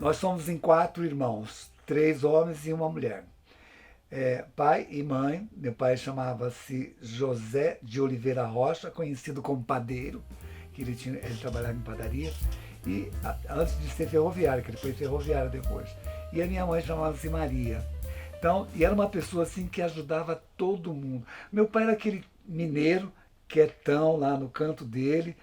Nós somos em 4 irmãos, 3 homens e uma mulher. Pai e mãe. Meu pai chamava-se José de Oliveira Rocha, conhecido como padeiro, que ele trabalhava em padaria, e antes de ser ferroviário, que ele foi ferroviário depois. E a minha mãe chamava-se Maria. Então, e era uma pessoa assim que ajudava todo mundo. Meu pai era aquele mineiro, quietão lá no canto dele.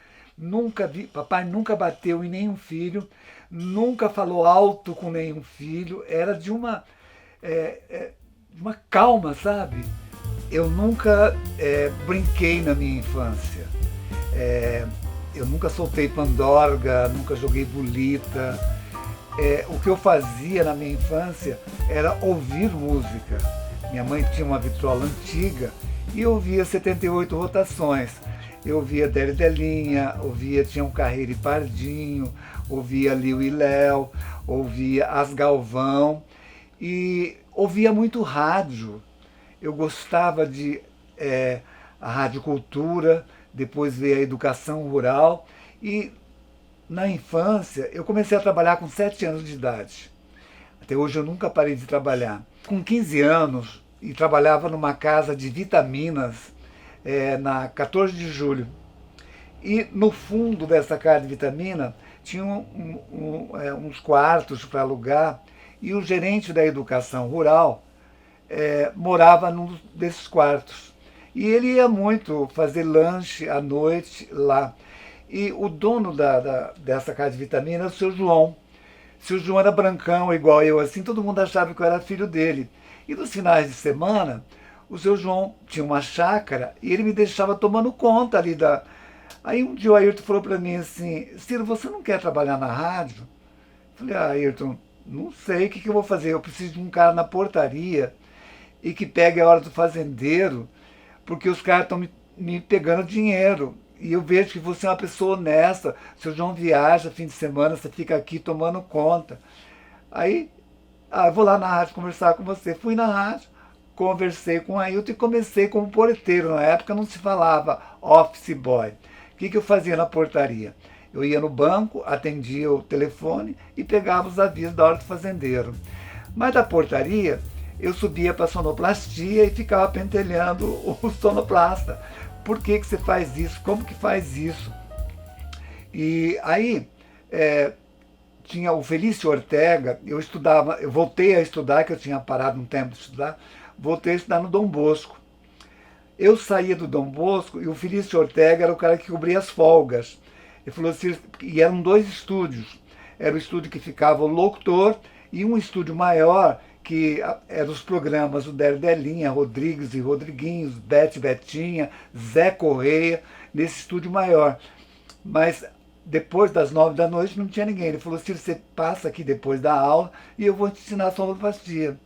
Papai nunca bateu em nenhum filho, nunca falou alto com nenhum filho. Era de uma calma, sabe? Eu nunca brinquei na minha infância. É, eu nunca soltei pandorga, nunca joguei bolita. O que eu fazia na minha infância era ouvir música. Minha mãe tinha uma vitrola antiga e eu ouvia 78 rotações. Eu ouvia Délio Delinha, Tião Carreiro e Pardinho, ouvia Liu e Léo, ouvia As Galvão e ouvia muito rádio. Eu gostava de a Rádio Cultura, depois veio a Educação Rural e na infância eu comecei a trabalhar com 7 anos de idade. Até hoje eu nunca parei de trabalhar. Com 15 anos, e trabalhava numa casa de vitaminas na 14 de julho. E no fundo dessa casa de vitamina tinha uns quartos para alugar e o gerente da educação rural morava num desses quartos. E ele ia muito fazer lanche à noite lá. E o dono dessa casa de vitamina era o seu João. O seu João era brancão, igual eu, assim, todo mundo achava que eu era filho dele. E nos finais de semana, o seu João tinha uma chácara e ele me deixava tomando conta ali da. Aí um dia o Ayrton falou para mim assim: Ciro, você não quer trabalhar na rádio? Eu falei: Ayrton, não sei o que eu vou fazer. Eu preciso de um cara na portaria e que pegue a hora do fazendeiro, porque os caras estão me pegando dinheiro. E eu vejo que você é uma pessoa honesta. Seu João viaja fim de semana, você fica aqui tomando conta. Aí, eu vou lá na rádio conversar com você. Fui na rádio, conversei com o Ailton e comecei como porteiro. Na época não se falava office boy. O que eu fazia na portaria? Eu ia no banco, atendia o telefone e pegava os avisos da hora do fazendeiro. Mas da portaria, eu subia para a sonoplastia e ficava pentelhando o sonoplasta. Por que você faz isso? Como que faz isso? E aí tinha o Felício Ortega. Eu voltei a estudar, que eu tinha parado um tempo de estudar, voltei a estudar no Dom Bosco. Eu saía do Dom Bosco e o Felício Ortega era o cara que cobria as folgas. Ele falou assim, e eram 2 estúdios. Era o estúdio que ficava o locutor e um estúdio maior que eram os programas do Délio Delinha, Rodrigues e Rodriguinhos, Bete Betinha, Zé Correia, nesse estúdio maior. Mas depois das 9 da noite não tinha ninguém. Ele falou assim, você passa aqui depois da aula e eu vou te ensinar a sonoplastia.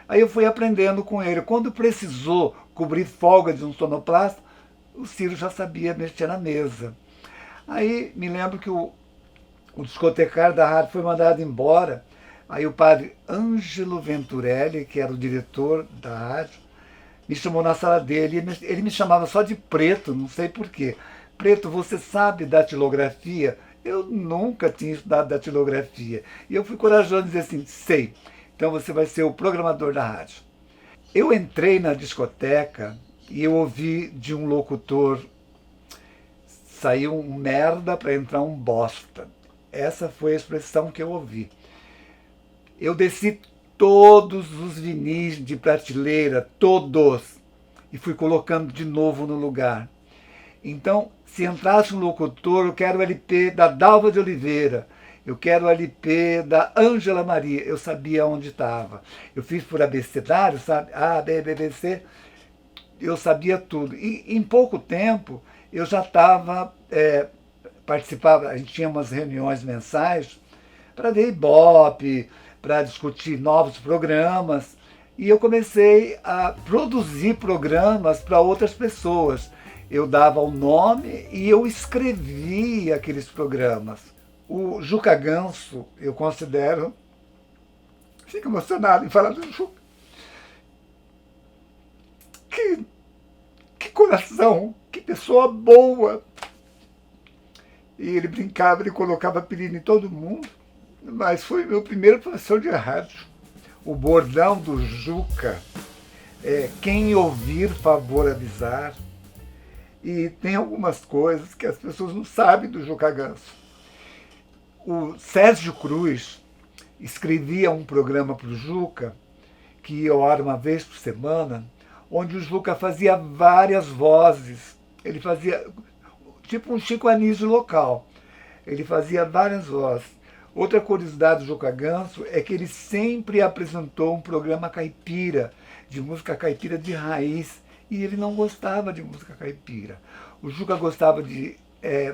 Aí eu fui aprendendo com ele. Quando precisou cobrir folga de um sonoplasta, o Ciro já sabia mexer na mesa. Aí me lembro que o discotecário da rádio foi mandado embora. Aí o padre Ângelo Venturelli, que era o diretor da rádio, me chamou na sala dele. Ele me chamava só de Preto, não sei porquê. Preto, você sabe datilografia? Eu nunca tinha estudado datilografia. E eu fui corajoso dizer assim, sei. Então você vai ser o programador da rádio. Eu entrei na discoteca e eu ouvi de um locutor: saiu um merda para entrar um bosta. Essa foi a expressão que eu ouvi. Eu desci todos os vinis de prateleira, todos, e fui colocando de novo no lugar. Então, se entrasse um locutor, eu quero o LP da Dalva de Oliveira, eu quero o LP da Ângela Maria, eu sabia onde estava. Eu fiz por abecedário, sabe? A, B, B, B, C, eu sabia tudo. E em pouco tempo, eu já estava, participava, a gente tinha umas reuniões mensais para ver Ibope, para discutir novos programas. E eu comecei a produzir programas para outras pessoas. Eu dava o nome e eu escrevia aqueles programas. O Juca Ganso, eu considero, fico emocionado em falar do Juca. Que coração, que pessoa boa. E ele brincava, ele colocava apelido em todo mundo. mas foi meu primeiro professor de rádio. O bordão do Juca é quem ouvir, favor avisar. E tem algumas coisas que as pessoas não sabem do Juca Ganso. O Sérgio Cruz escrevia um programa para o Juca, que ia ao ar uma vez por semana, onde o Juca fazia várias vozes. Ele fazia tipo um Chico Anísio local. Ele fazia várias vozes. Outra curiosidade do Juca Ganso é que ele sempre apresentou um programa caipira, de música caipira de raiz, e ele não gostava de música caipira. O Juca gostava de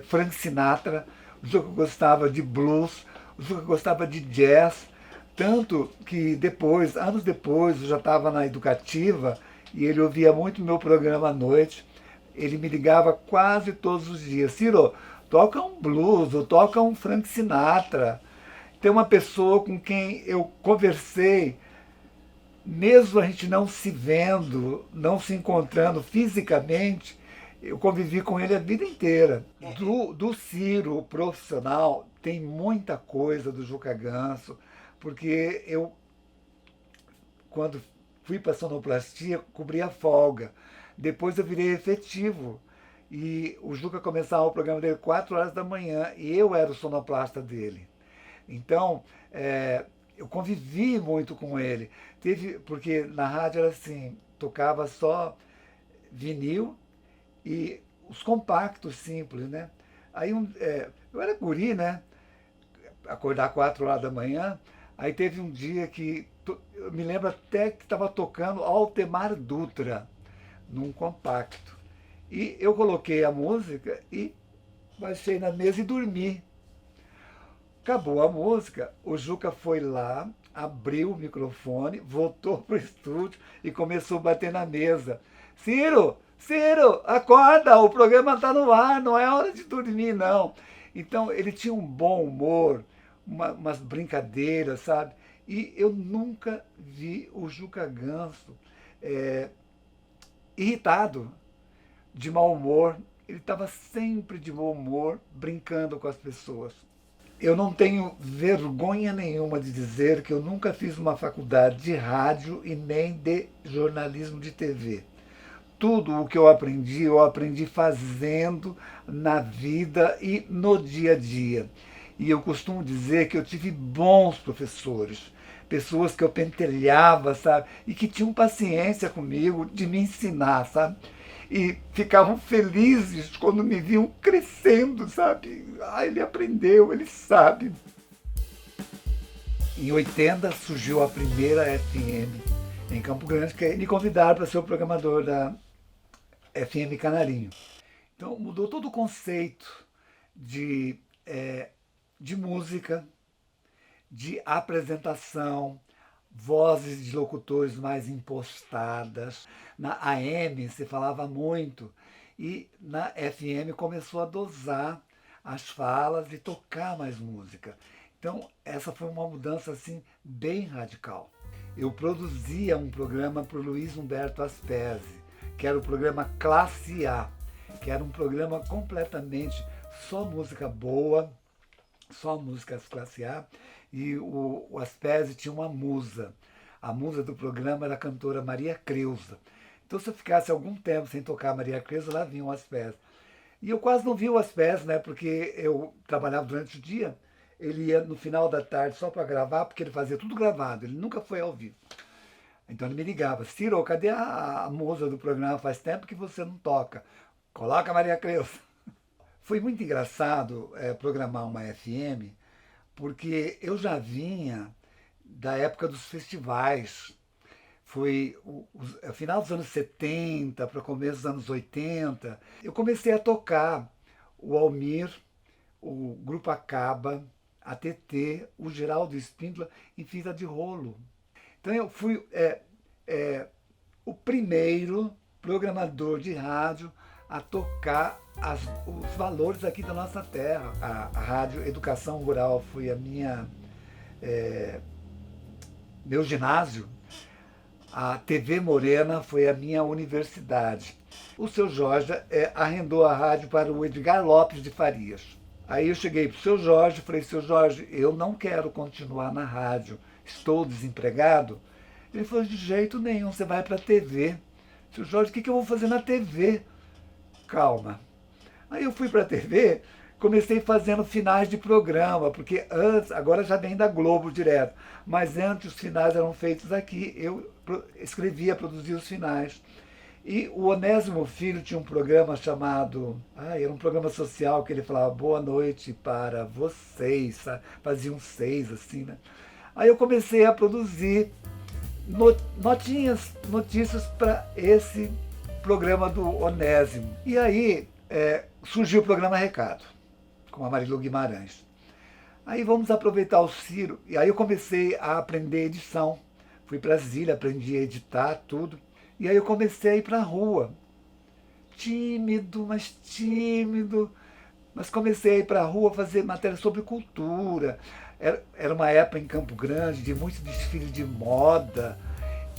Frank Sinatra, o Juca gostava de blues, o Juca gostava de jazz, tanto que depois, anos depois, eu já estava na educativa e ele ouvia muito meu programa à noite. Ele me ligava quase todos os dias: Ciro, toca um blues, ou toca um Frank Sinatra. Tem uma pessoa com quem eu conversei, mesmo a gente não se vendo, não se encontrando fisicamente, eu convivi com ele a vida inteira. Do Ciro profissional, tem muita coisa do Juca Ganso, porque eu, quando fui para a sonoplastia, cobri a folga. Depois eu virei efetivo. E o Juca começava o programa dele 4 horas da manhã e eu era o sonoplasta dele. Então, eu convivi muito com ele. Porque na rádio era assim, tocava só vinil e os compactos simples, né? Aí eu era guri, né? Acordar 4 horas da manhã. Aí teve um dia que, eu me lembro até que estava tocando Altemar Dutra, num compacto. E eu coloquei a música e baixei na mesa e dormi. Acabou a música, o Juca foi lá, abriu o microfone, voltou pro estúdio e começou a bater na mesa. Ciro, Ciro, acorda, o programa está no ar, não é hora de dormir, não. Então ele tinha um bom humor, umas brincadeiras, sabe? E eu nunca vi o Juca Ganso irritado, de mau humor. Ele estava sempre de bom humor, brincando com as pessoas. Eu não tenho vergonha nenhuma de dizer que eu nunca fiz uma faculdade de rádio e nem de jornalismo de TV. Tudo o que eu aprendi fazendo na vida e no dia a dia. E eu costumo dizer que eu tive bons professores, pessoas que eu pentelhava, sabe? E que tinham paciência comigo de me ensinar, sabe? E ficavam felizes quando me viam crescendo, sabe? Ah, ele aprendeu, ele sabe. Em 80 surgiu a primeira FM em Campo Grande, que me convidaram para ser o programador da FM Canarinho. Então mudou todo o conceito de música, de apresentação, vozes de locutores mais impostadas. Na AM se falava muito e na FM começou a dosar as falas e tocar mais música. Então essa foi uma mudança assim bem radical. Eu produzia um programa para o Luiz Humberto Aspesi, que era o programa Classe A, que era um programa completamente só música boa, só músicas classe A, e o Aspesi tinha uma musa. A musa do programa era a cantora Maria Creuza. Então, se eu ficasse algum tempo sem tocar Maria Creuza, lá vinha o Aspesi. E eu quase não vi o Aspesi, né, porque eu trabalhava durante o dia, ele ia no final da tarde só para gravar, porque ele fazia tudo gravado, ele nunca foi ao vivo. Então ele me ligava: Ciro, cadê a musa do programa? Faz tempo que você não toca. Coloca a Maria Creuza. Foi muito engraçado programar uma FM, porque eu já vinha da época dos festivais. Foi o final dos anos 70 para o começo dos anos 80. Eu comecei a tocar o Almir, o Grupo Acaba, a TT, o Geraldo Espíndola em fita de rolo. Então eu fui o primeiro programador de rádio a tocar os valores aqui da nossa terra. A Rádio Educação Rural foi meu ginásio. A TV Morena foi a minha universidade. O seu Jorge arrendou a rádio para o Edgar Lopes de Farias. Aí eu cheguei pro seu Jorge e falei, seu Jorge, eu não quero continuar na rádio, estou desempregado. Ele falou, de jeito nenhum, você vai para a TV. Seu Jorge, o que eu vou fazer na TV? Calma. Aí eu fui para a TV, comecei fazendo finais de programa, porque antes, agora já vem da Globo direto, mas antes os finais eram feitos aqui, eu escrevia, produzia os finais. E o Onésimo Filho tinha um programa chamado, era um programa social que ele falava boa noite para vocês, sabe? Fazia um 6 assim, né? Aí eu comecei a produzir notícias para esse programa do Onésimo. E aí surgiu o programa Recado, com a Marilu Guimarães. Aí vamos aproveitar o Ciro. E aí eu comecei a aprender edição. Fui para Brasília, aprendi a editar tudo. E aí eu comecei a ir para a rua. Tímido, mas comecei a ir para a rua fazer matéria sobre cultura. Era uma época em Campo Grande de muito desfile de moda.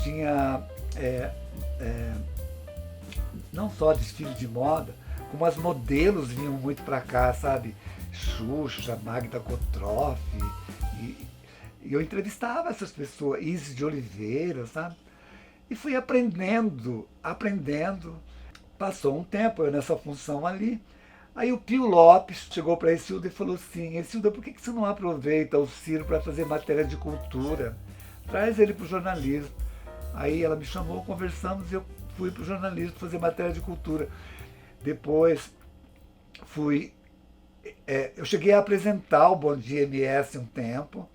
Tinha não só desfile de moda, como as modelos vinham muito para cá, sabe? Xuxa, Magda Kotroff. E eu entrevistava essas pessoas, Isis de Oliveira, sabe? E fui aprendendo. Passou um tempo eu nessa função ali. Aí o Pio Lopes chegou para a Isilda e falou assim, Isilda, por que você não aproveita o Ciro para fazer matéria de cultura? Traz ele para o jornalismo. Aí ela me chamou, conversamos e eu fui para o jornalismo fazer matéria de cultura. Depois eu cheguei a apresentar o Bom Dia MS um tempo.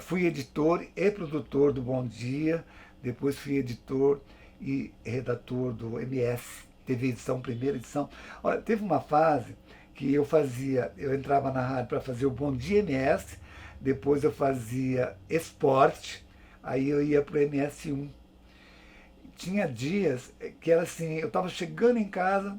Fui editor e produtor do Bom Dia. Depois fui editor e redator do MS, TV Edição, primeira edição. Olha, teve uma fase que eu entrava na rádio para fazer o Bom Dia MS, depois eu fazia esporte, aí eu ia para o MS1. Tinha dias que era assim, eu estava chegando em casa,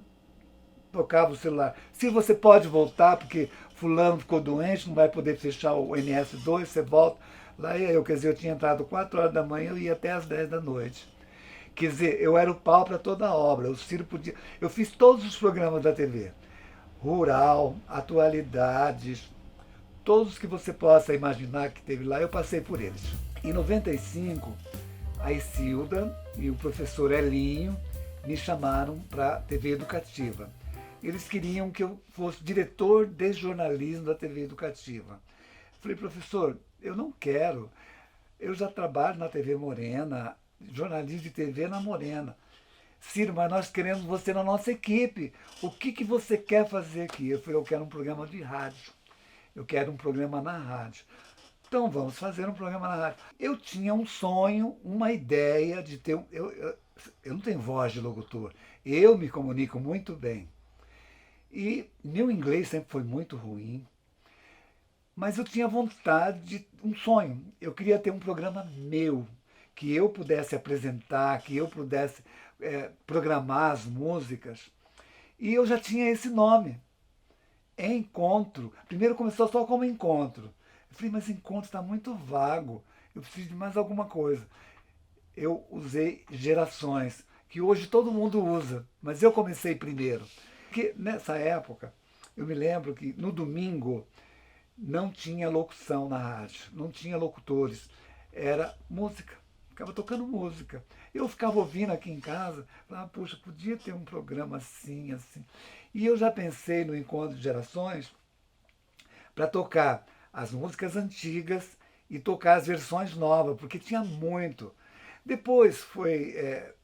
tocava o celular. Se você pode voltar, porque fulano ficou doente, não vai poder fechar o MS2, você volta. Lá ia eu, quer dizer, eu tinha entrado 4 horas da manhã, eu ia até as 10 da noite. Quer dizer, eu era o pau para toda a obra. O Ciro podia. Eu fiz todos os programas da TV. Rural, atualidades, todos que você possa imaginar que teve lá, eu passei por eles. Em 95, a Isilda e o professor Elinho me chamaram para a TV Educativa. Eles queriam que eu fosse diretor de jornalismo da TV Educativa. Falei, professor, eu não quero. Eu já trabalho na TV Morena, jornalismo de TV na Morena. Ciro, mas nós queremos você na nossa equipe. O que você quer fazer aqui? Eu falei, eu quero um programa de rádio. Eu quero um programa na rádio. Então vamos fazer um programa na rádio. Eu tinha um sonho, uma ideia de ter eu não tenho voz de locutor. Eu me comunico muito bem. E meu inglês sempre foi muito ruim. Mas eu tinha vontade de um sonho. Eu queria ter um programa meu, que eu pudesse apresentar, que eu pudesse programar as músicas. E eu já tinha esse nome, Encontro. Primeiro começou só como Encontro. Eu falei, mas Encontro está muito vago, eu preciso de mais alguma coisa. Eu usei Gerações, que hoje todo mundo usa, mas eu comecei primeiro. Porque nessa época, eu me lembro que no domingo não tinha locução na rádio, não tinha locutores, era música, ficava tocando música. Eu ficava ouvindo aqui em casa, falava, poxa, podia ter um programa assim, assim. E eu já pensei no Encontro de Gerações para tocar as músicas antigas e tocar as versões novas, porque tinha muito. Depois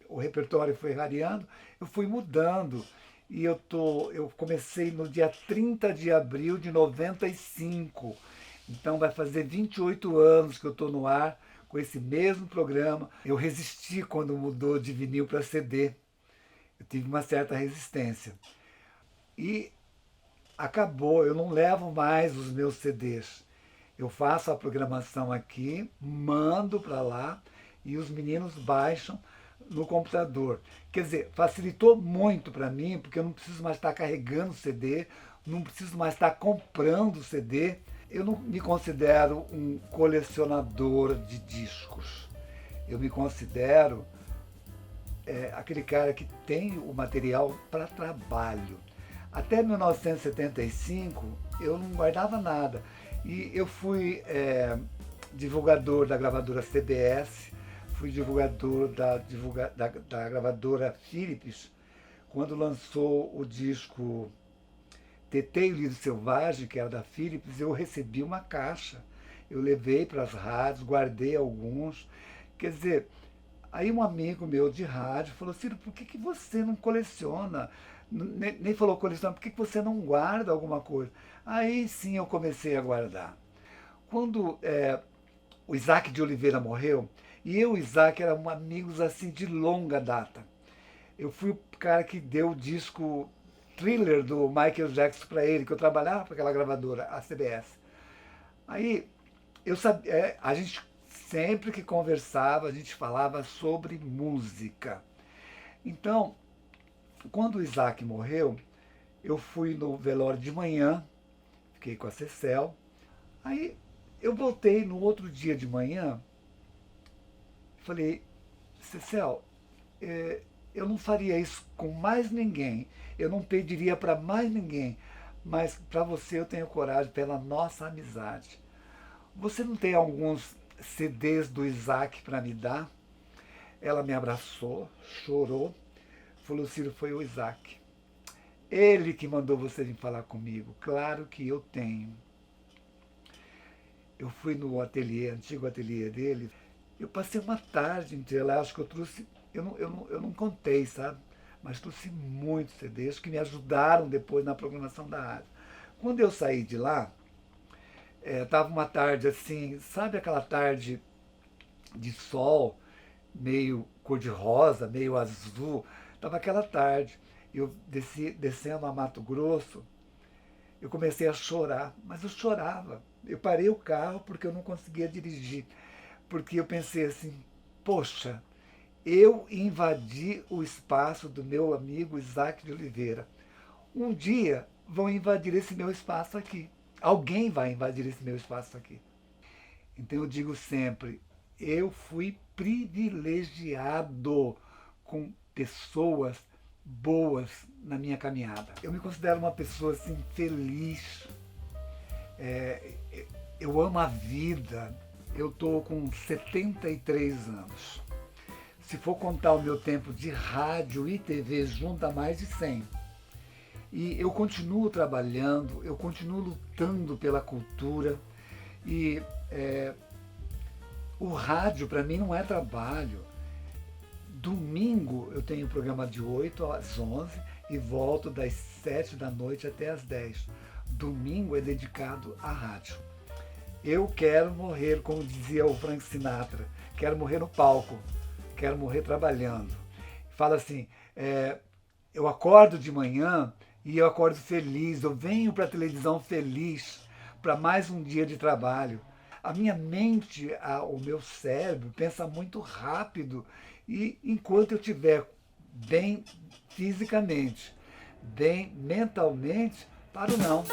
o repertório foi rareando, eu fui mudando. E eu comecei no dia 30 de abril de 95. Então vai fazer 28 anos que eu estou no ar com esse mesmo programa. Eu resisti quando mudou de vinil para CD. Eu tive uma certa resistência. E acabou, eu não levo mais os meus CDs. Eu faço a programação aqui, mando para lá e os meninos baixam no computador. Quer dizer, facilitou muito para mim, porque eu não preciso mais estar carregando CD, não preciso mais estar comprando CD. Eu não me considero um colecionador de discos. Eu me considero aquele cara que tem o material para trabalho. Até 1975, eu não guardava nada. E eu fui divulgador da gravadora CBS, fui divulgador da gravadora Philips, quando lançou o disco Tetê e o Lírio Selvagem, que era da Philips, eu recebi uma caixa. Eu levei para as rádios, guardei alguns. Quer dizer, aí um amigo meu de rádio falou, Ciro, por que você não coleciona? Nem falou coleciona, por que você não guarda alguma coisa? Aí sim eu comecei a guardar. Quando o Isaac de Oliveira morreu, e eu e o Isaac éramos amigos assim de longa data. Eu fui o cara que deu o disco Thriller do Michael Jackson para ele, que eu trabalhava para aquela gravadora, a CBS. Aí eu sabia, a gente sempre que conversava, a gente falava sobre música. Então, quando o Isaac morreu, eu fui no velório de manhã, fiquei com a Cecel. Aí eu voltei no outro dia de manhã, falei, Cecel, eu não faria isso com mais ninguém, eu não pediria para mais ninguém, mas para você eu tenho coragem pela nossa amizade. Você não tem alguns CDs do Isaac para me dar? Ela me abraçou, chorou, falou, Ciro, foi o Isaac. Ele que mandou você vir falar comigo. Claro que eu tenho. Eu fui no ateliê, antigo ateliê dele, eu passei uma tarde inteira lá, acho que eu trouxe, eu não contei, sabe? Mas trouxe muitos CDs que me ajudaram depois na programação da rádio. Quando eu saí de lá, estava uma tarde assim, sabe aquela tarde de sol, meio cor-de-rosa, meio azul, estava aquela tarde. Eu descendo a Mato Grosso, eu comecei a chorar, mas eu chorava. Eu parei o carro porque eu não conseguia dirigir, porque eu pensei assim, poxa, eu invadi o espaço do meu amigo Isaac de Oliveira. Um dia vão invadir esse meu espaço aqui. Alguém vai invadir esse meu espaço aqui. Então eu digo sempre, eu fui privilegiado com pessoas boas na minha caminhada. Eu me considero uma pessoa assim feliz. Eu amo a vida. Eu estou com 73 anos. Se for contar o meu tempo de rádio e TV junto, dá mais de 100. E eu continuo trabalhando, eu continuo lutando pela cultura. E o rádio para mim não é trabalho. Domingo eu tenho um programa de 8 às 11 e volto das 7 da noite até às 10. Domingo é dedicado à rádio. Eu quero morrer, como dizia o Frank Sinatra, quero morrer no palco, quero morrer trabalhando. Fala assim, eu acordo de manhã e eu acordo feliz, eu venho para a televisão feliz, para mais um dia de trabalho. A minha mente, o meu cérebro pensa muito rápido e enquanto eu estiver bem fisicamente, bem mentalmente, paro não.